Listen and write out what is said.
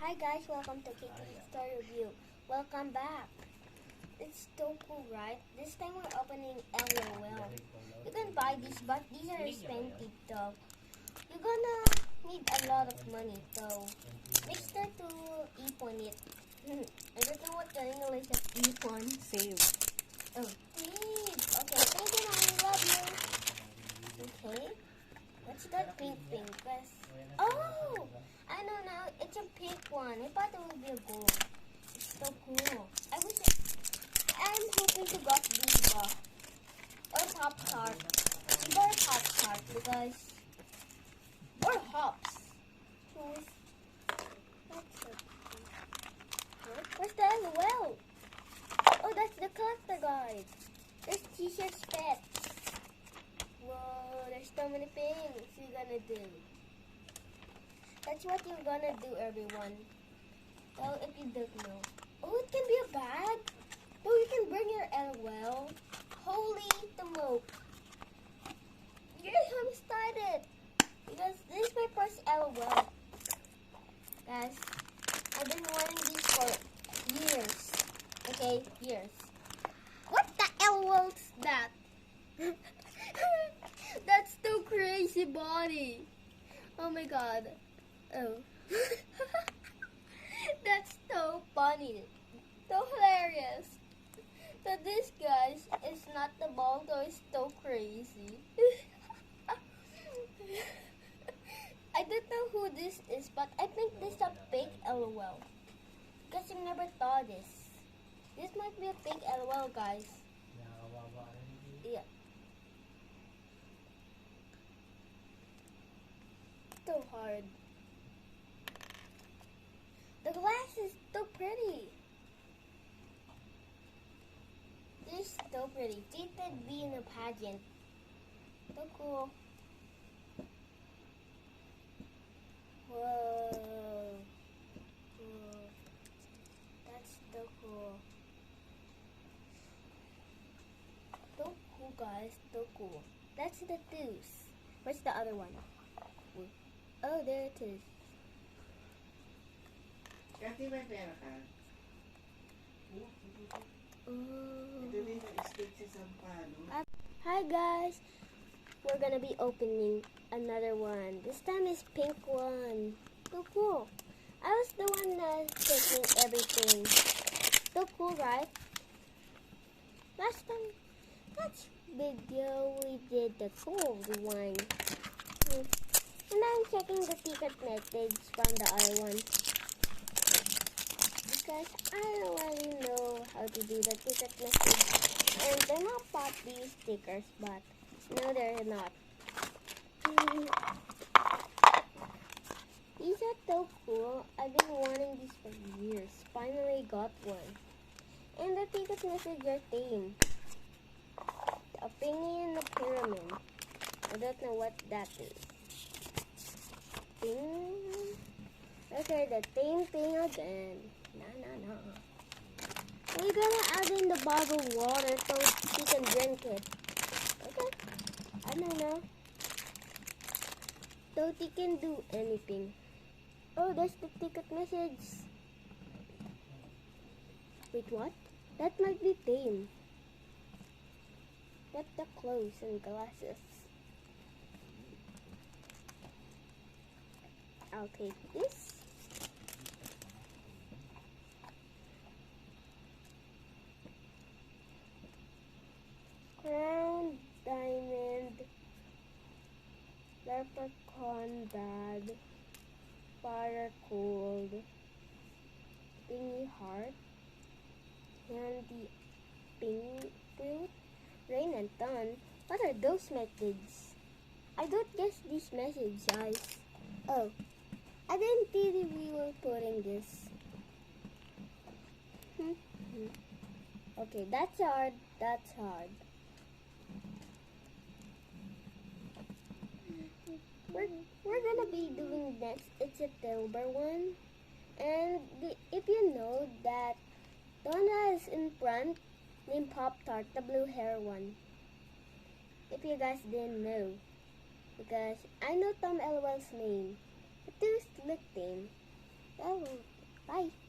Hi guys, welcome to KK Story Review. Welcome back. It's so cool, right? This time we're opening LOL. You can buy these, but these are expensive though. You're gonna need a lot of money, so make sure to ipon it. I don't know what the English of ipon. Save. Oh, please. Okay, thank you, mommy. Love you. Okay. What's that pink? Oh, I know now. It's a pink one. I thought it would be a gold. It's so cool. I'm hoping to get these or Pop Tart. We got a Pop Tart because or hops. Where's the LOL? Oh, that's the collector guide. There's t-shirts, pets. Whoa, there's so many things you're gonna do. That's what you're gonna do, everyone. Well, if you don't know. Oh, it can be a bag. Oh, you can bring your LOL. Holy smoke. Yes, I'm excited. Because this is my first LOL. Guys, I've been wanting these for years. Okay, years. What the LOL is that? That's so crazy body. Oh my god. Oh. That's so funny. So hilarious. So this guys is not the ball, though it's so crazy. I don't know who this is, but I think this is a fake LOL. Because I never thought this. This might be a fake LOL, guys. Yeah. So hard. The glass is so pretty. This is so pretty. They could be in a pageant. So cool. Whoa. Whoa. That's so cool. So cool, guys. So cool. That's the deuce. Where's the other one? Oh, there it is. Kasi may pera ka. Ito din ang stage sa Sampalo. Hi guys. We're gonna be opening another one. This time is pink one. So cool. I was the one taking everything. So cool, right? Last video we did the gold one. And I'm checking the secret message from the other one. Because I don't really know how to do the secret message. And they're not bought these stickers, but no, they're not. These are so cool. I've been wanting these for years. Finally got one. And the secret message are theme. A thingy in the pyramid. I don't know what that is. Thing. Okay, the same thing again. No. We're gonna add in the bottled water so he can drink it. Okay. I don't know. So he can do anything. Oh, there's the ticket message. Wait, what? That might be tame. Get the clothes and glasses. I'll take this. Crown, diamond, leprechaun bag, paracord, thingy heart, candy pink fruit, rain and sun. What are those messages? I don't guess this message, guys. Oh, I didn't think we were putting this. Okay, that's hard. That's hard. We're gonna be doing next. It's a silver one, and if you know that Donna is in front, named Pop Tart, the blue hair one. If you guys didn't know, because I know Tom LOL's name. But there's look name. Oh. Bye.